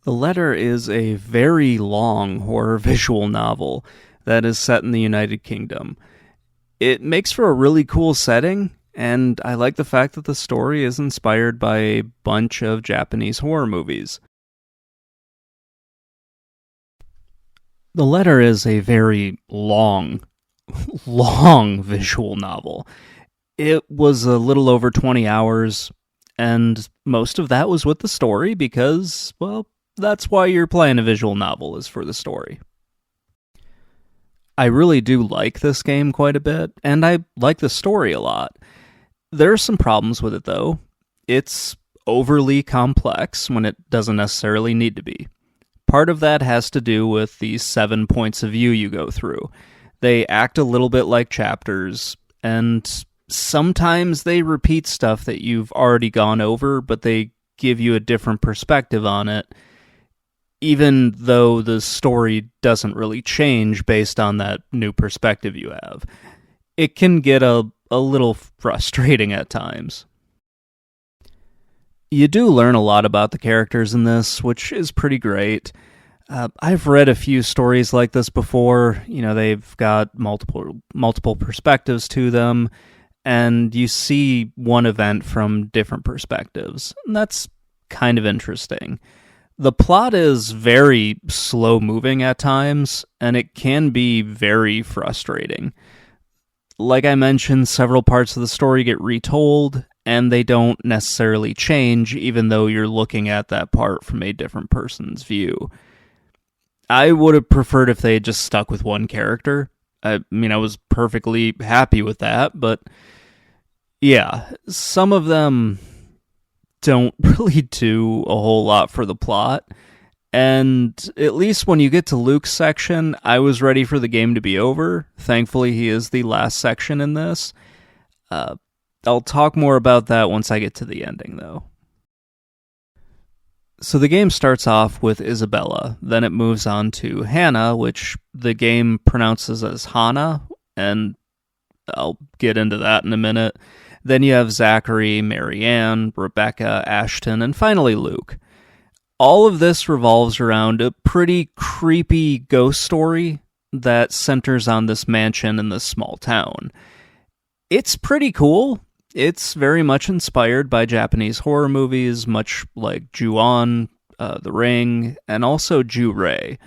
The Letter is a very long horror visual novel that is set in the United Kingdom. It makes for a really cool setting, and I like the fact that the story is inspired by a bunch of Japanese horror movies. The Letter is a very long, long visual novel. It was a little over 20 hours, and most of that was with the story because, well, that's why you're playing a visual novel, is for the story. I really do like this game quite a bit, and I like the story a lot. There are some problems with it, though. It's overly complex when it doesn't necessarily need to be. Part of that has to do with the 7 points of view you go through. They act a little bit like chapters, and sometimes they repeat stuff that you've already gone over, but they give you a different perspective on it, even though the story doesn't really change based on that new perspective you have. It can get a little frustrating at times. You do learn a lot about the characters in this, which is pretty great. I've read a few stories like this before. You know, they've got multiple perspectives to them, and you see one event from different perspectives. And that's kind of interesting. The plot is very slow-moving at times, and it can be very frustrating. Like I mentioned, several parts of the story get retold, and they don't necessarily change, even though you're looking at that part from a different person's view. I would have preferred if they had just stuck with one character. I mean, I was perfectly happy with that, but yeah, some of them don't really do a whole lot for the plot. And at least when you get to Luke's section, I was ready for the game to be over. Thankfully, he is the last section in this. I'll talk more about that once I get to the ending, though. So the game starts off with Isabella, then it moves on to Hannah, which the game pronounces as Hana, and I'll get into that in a minute. Then you have Zachary, Marianne, Rebecca, Ashton, and finally Luke. All of this revolves around a pretty creepy ghost story that centers on this mansion in this small town. It's pretty cool. It's very much inspired by Japanese horror movies, much like Ju-On, The Ring, and also Ju-Rei,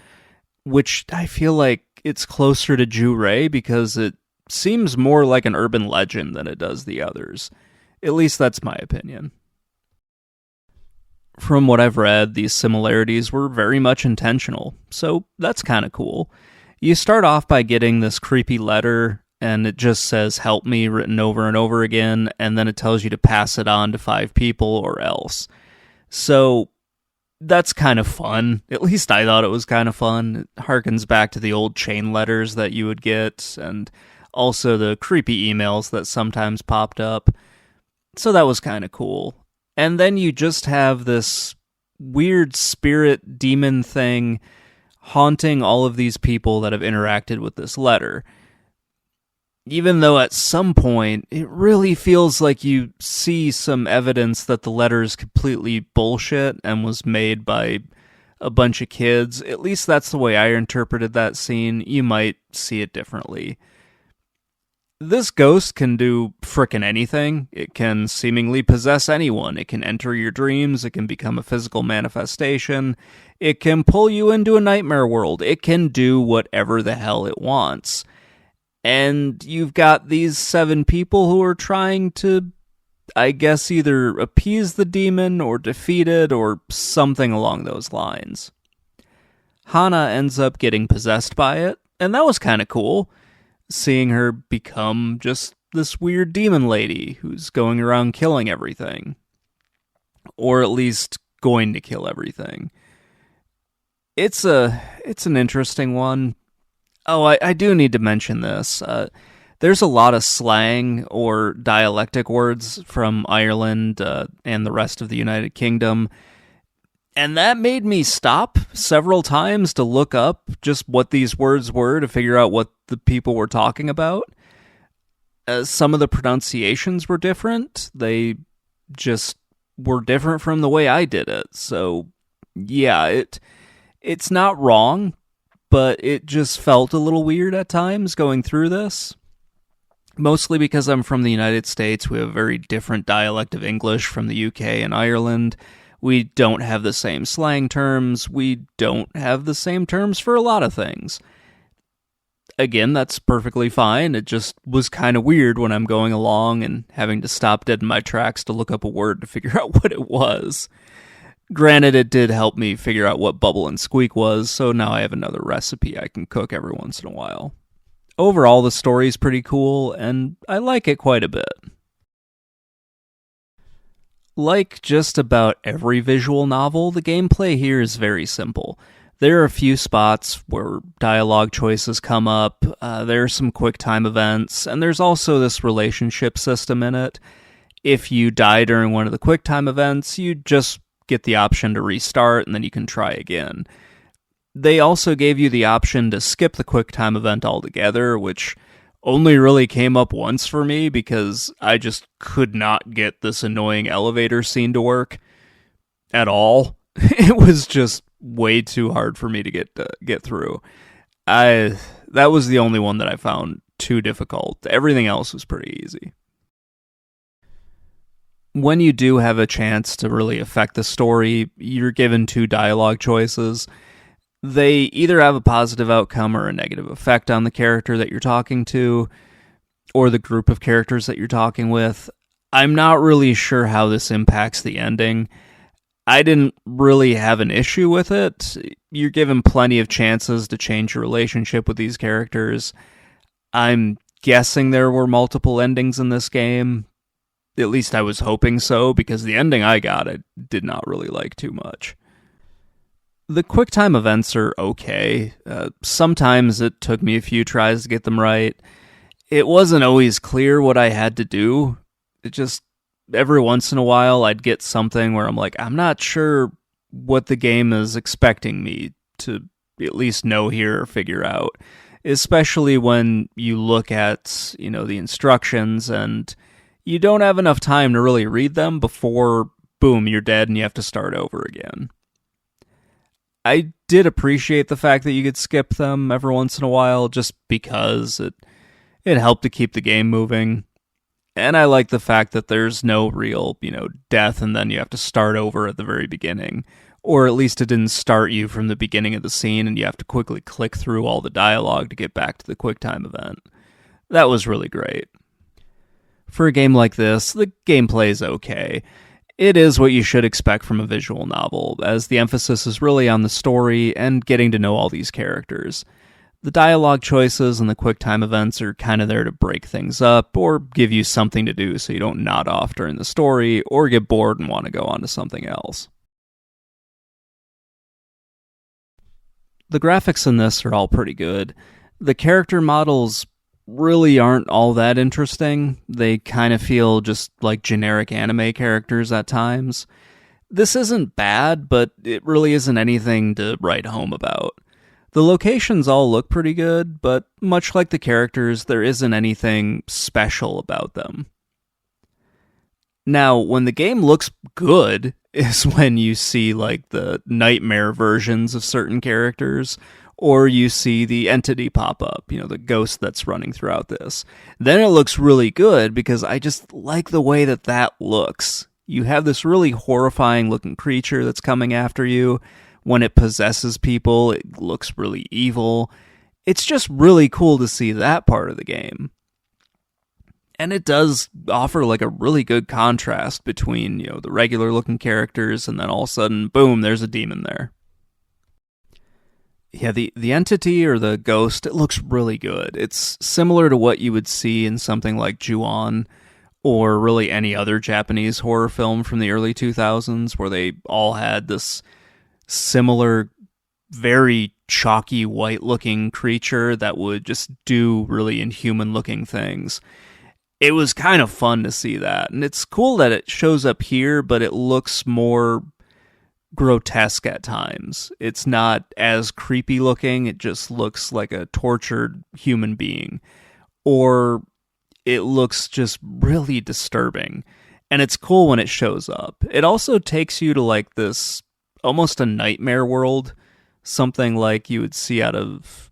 which I feel like it's closer to Ju-Rei because it seems more like an urban legend than it does the others. At least that's my opinion. From what I've read, these similarities were very much intentional, so that's kind of cool. You start off by getting this creepy letter, and it just says "help me" written over and over again, and then it tells you to pass it on to 5 people or else. So that's kind of fun. At least I thought it was kind of fun. It harkens back to the old chain letters that you would get, and also the creepy emails that sometimes popped up. So that was kind of cool. And then you just have this weird spirit demon thing haunting all of these people that have interacted with this letter. Even though at some point, it really feels like you see some evidence that the letter is completely bullshit and was made by a bunch of kids. At least that's the way I interpreted that scene. You might see it differently. This ghost can do frickin' anything. It can seemingly possess anyone. It can enter your dreams. It can become a physical manifestation. It can pull you into a nightmare world. It can do whatever the hell it wants. And you've got these 7 people who are trying to, I guess, either appease the demon or defeat it or something along those lines. Hana ends up getting possessed by it, and that was kind of cool. Seeing her become just this weird demon lady who's going around killing everything. Or at least going to kill everything. It's an interesting one. Oh, I do need to mention this. There's a lot of slang or dialectic words from Ireland and the rest of the United Kingdom. And that made me stop several times to look up just what these words were to figure out what the people were talking about. Some of the pronunciations were different. They just were different from the way I did it. So Yeah, it's not wrong, but it just felt a little weird at times going through this. Mostly because I'm from the United States, we have a very different dialect of English from the UK and Ireland. We don't have the same slang terms. We don't have the same terms for a lot of things. Again, that's perfectly fine. It just was kind of weird when I'm going along and having to stop dead in my tracks to look up a word to figure out what it was. Granted, it did help me figure out what bubble and squeak was, so now I have another recipe I can cook every once in a while. Overall, the story's pretty cool, and I like it quite a bit. Like just about every visual novel, the gameplay here is very simple. There are a few spots where dialogue choices come up, there are some quick time events, and there's also this relationship system in it. If you die during one of the quick time events, you just get the option to restart, and then you can try again. They also gave you the option to skip the quick time event altogether, which only really came up once for me because I just could not get this annoying elevator scene to work at all. It was just way too hard for me to get through. That was the only one that I found too difficult. Everything else was pretty easy. When you do have a chance to really affect the story, you're given two dialogue choices. They either have a positive outcome or a negative effect on the character that you're talking to, or the group of characters that you're talking with. I'm not really sure how this impacts the ending. I didn't really have an issue with it. You're given plenty of chances to change your relationship with these characters. I'm guessing there were multiple endings in this game. At least I was hoping so, because the ending I got I did not really like too much. The QuickTime events are okay. Sometimes it took me a few tries to get them right. It wasn't always clear what I had to do. It just, every once in a while, I'd get something where I'm like, I'm not sure what the game is expecting me to at least know here or figure out. Especially when you look at, the instructions and you don't have enough time to really read them before, boom, you're dead and you have to start over again. I did appreciate the fact that you could skip them every once in a while just because it helped to keep the game moving. And I like the fact that there's no real, death and then you have to start over at the very beginning. Or at least it didn't start you from the beginning of the scene and you have to quickly click through all the dialogue to get back to the QuickTime event. That was really great. For a game like this, the gameplay is okay. It is what you should expect from a visual novel, as the emphasis is really on the story and getting to know all these characters. The dialogue choices and the QuickTime events are kind of there to break things up or give you something to do so you don't nod off during the story or get bored and want to go on to something else. The graphics in this are all pretty good. The character models really aren't all that interesting. They kind of feel just like generic anime characters at times. This isn't bad, but it really isn't anything to write home about. The locations all look pretty good, but much like the characters, there isn't anything special about them. Now, when the game looks good is when you see like the nightmare versions of certain characters, or you see the entity pop up, the ghost that's running throughout this. Then it looks really good because I just like the way that looks. You have this really horrifying looking creature that's coming after you. When it possesses people, it looks really evil. It's just really cool to see that part of the game. And it does offer like a really good contrast between, the regular looking characters and then all of a sudden, boom, there's a demon there. Yeah, the entity or the ghost, it looks really good. It's similar to what you would see in something like Ju-On or really any other Japanese horror film from the early 2000s where they all had this similar, very chalky white-looking creature that would just do really inhuman-looking things. It was kind of fun to see that, and it's cool that it shows up here, but it looks more grotesque at times. It's not as creepy looking, it just looks like a tortured human being. Or it looks just really disturbing. And it's cool when it shows up. It also takes you to like this almost a nightmare world, something like you would see out of,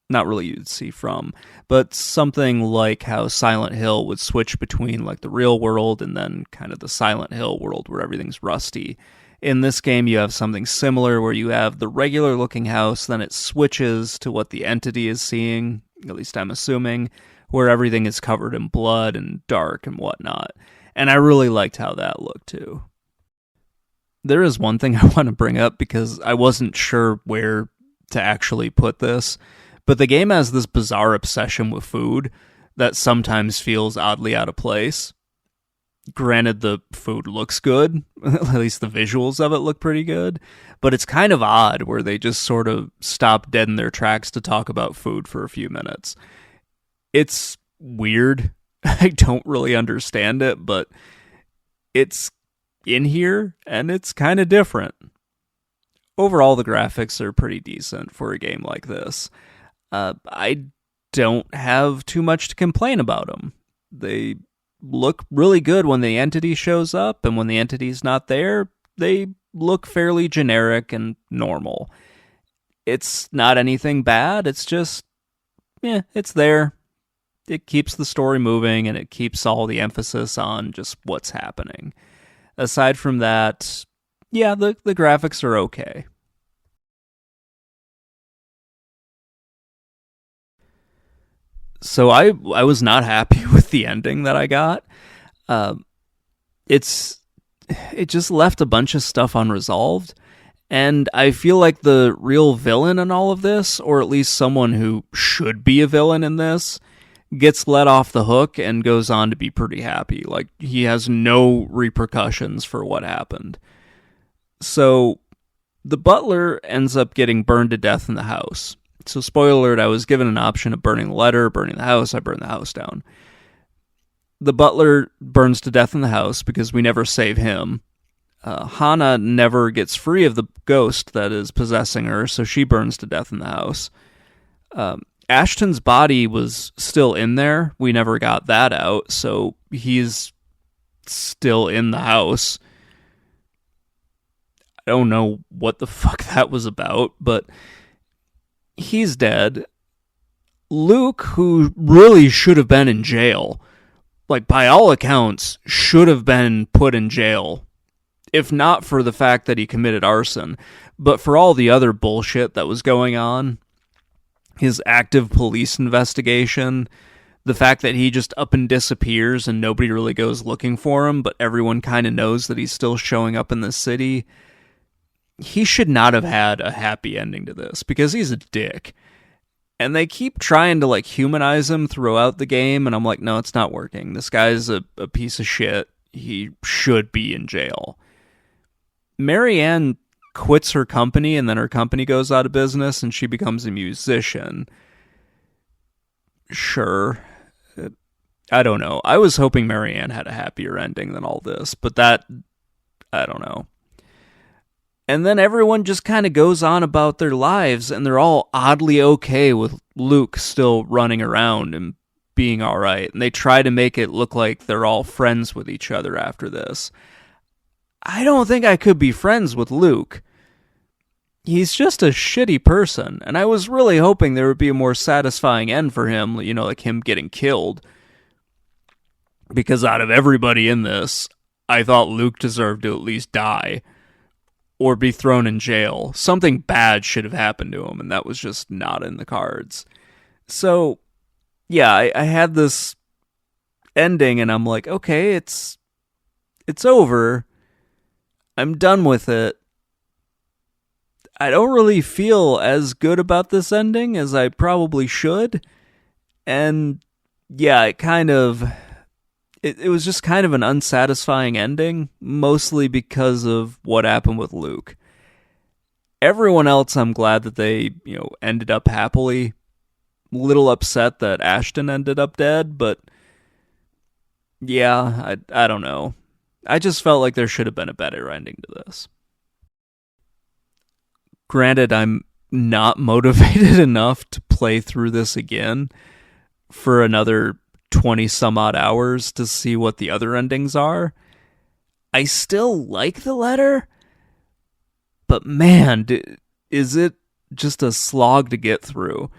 not really you'd see from, but something like how Silent Hill would switch between like the real world and then kind of the Silent Hill world where everything's rusty. In this game, you have something similar where you have the regular looking house, then it switches to what the entity is seeing, at least I'm assuming, where everything is covered in blood and dark and whatnot. And I really liked how that looked too. There is one thing I want to bring up because I wasn't sure where to actually put this, but the game has this bizarre obsession with food that sometimes feels oddly out of place. Granted, the food looks good, at least the visuals of it look pretty good, but it's kind of odd where they just sort of stop dead in their tracks to talk about food for a few minutes. It's weird. I don't really understand it, but it's in here and it's kind of different. Overall, the graphics are pretty decent for a game like this. I don't have too much to complain about them. They look really good when the entity shows up, and when the entity's not there, they look fairly generic and normal. It's not anything bad, it's just, it's there. It keeps the story moving, and it keeps all the emphasis on just what's happening. Aside from that, the graphics are okay. So I was not happy with the ending that I got. It just left a bunch of stuff unresolved, and I feel like the real villain in all of this, or at least someone who should be a villain in this, gets let off the hook and goes on to be pretty happy. Like, he has no repercussions for what happened. So the butler ends up getting burned to death in the house. So, spoiler alert, I was given an option of burning the letter, burning the house. I burned the house down. The butler burns to death in the house because we never save him. Hana never gets free of the ghost that is possessing her, so she burns to death in the house. Ashton's body was still in there. We never got that out, so he's still in the house. I don't know what the fuck that was about, but he's dead. Luke, who really should have been in jail, like by all accounts, should have been put in jail, if not for the fact that he committed arson, but for all the other bullshit that was going on. His active police investigation, the fact that he just up and disappears and nobody really goes looking for him, but everyone kind of knows that he's still showing up in the city. He should not have had a happy ending to this, because he's a dick. And they keep trying to, like, humanize him throughout the game, and I'm like, no, it's not working. This guy's a piece of shit. He should be in jail. Marianne quits her company, and then her company goes out of business, and she becomes a musician. Sure. I don't know. I was hoping Marianne had a happier ending than all this, but that, I don't know. And then everyone just kind of goes on about their lives, and they're all oddly okay with Luke still running around and being alright. And they try to make it look like they're all friends with each other after this. I don't think I could be friends with Luke. He's just a shitty person, and I was really hoping there would be a more satisfying end for him, like him getting killed. Because out of everybody in this, I thought Luke deserved to at least die. Or be thrown in jail. Something bad should have happened to him, and that was just not in the cards. So, I had this ending, and I'm like, okay, it's over. I'm done with it. I don't really feel as good about this ending as I probably should. And, it kind of... It was just kind of an unsatisfying ending, mostly because of what happened with Luke. Everyone else, I'm glad that they, ended up happily. Little upset that Ashton ended up dead, but I don't know. I just felt like there should have been a better ending to this. Granted, I'm not motivated enough to play through this again for another 20 some odd hours to see what the other endings are. I still like the letter, But man, is it just a slog to get through.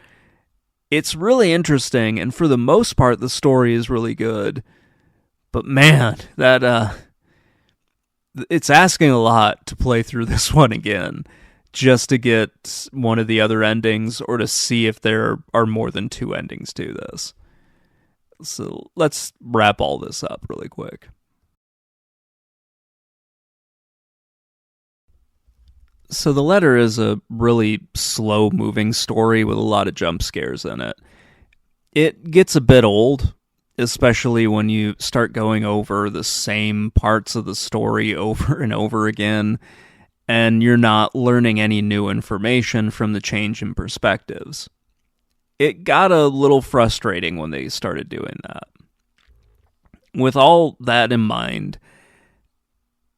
It's really interesting, and for the most part, the story is really good. But man, it's asking a lot to play through this one again, just to get one of the other endings, or to see if there are more than two endings to this. So let's wrap all this up really quick. So the letter is a really slow-moving story with a lot of jump scares in it. It gets a bit old, especially when you start going over the same parts of the story over and over again, and you're not learning any new information from the change in perspectives. It got a little frustrating when they started doing that. With all that in mind,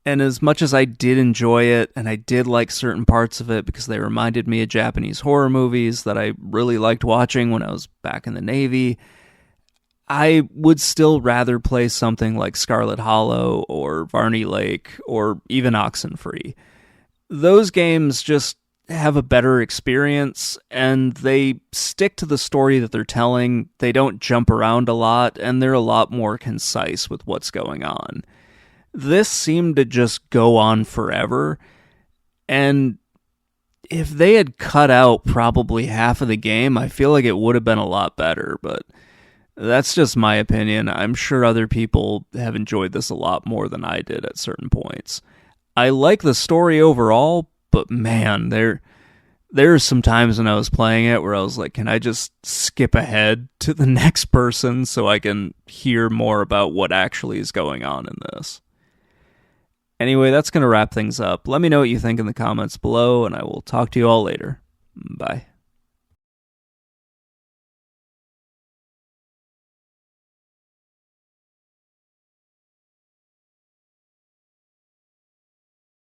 and as much as I did enjoy it, and I did like certain parts of it because they reminded me of Japanese horror movies that I really liked watching when I was back in the Navy, I would still rather play something like Scarlet Hollow or Varney Lake or even Oxenfree. Those games just have a better experience, and they stick to the story that they're telling. They don't jump around a lot, and they're a lot more concise with what's going on. This seemed to just go on forever, and if they had cut out probably half of the game, I feel like it would have been a lot better, but that's just my opinion. I'm sure other people have enjoyed this a lot more than I did at certain points. I like the story overall, but man, there are some times when I was playing it where I was like, can I just skip ahead to the next person so I can hear more about what actually is going on in this? Anyway, that's going to wrap things up. Let me know what you think in the comments below, and I will talk to you all later. Bye.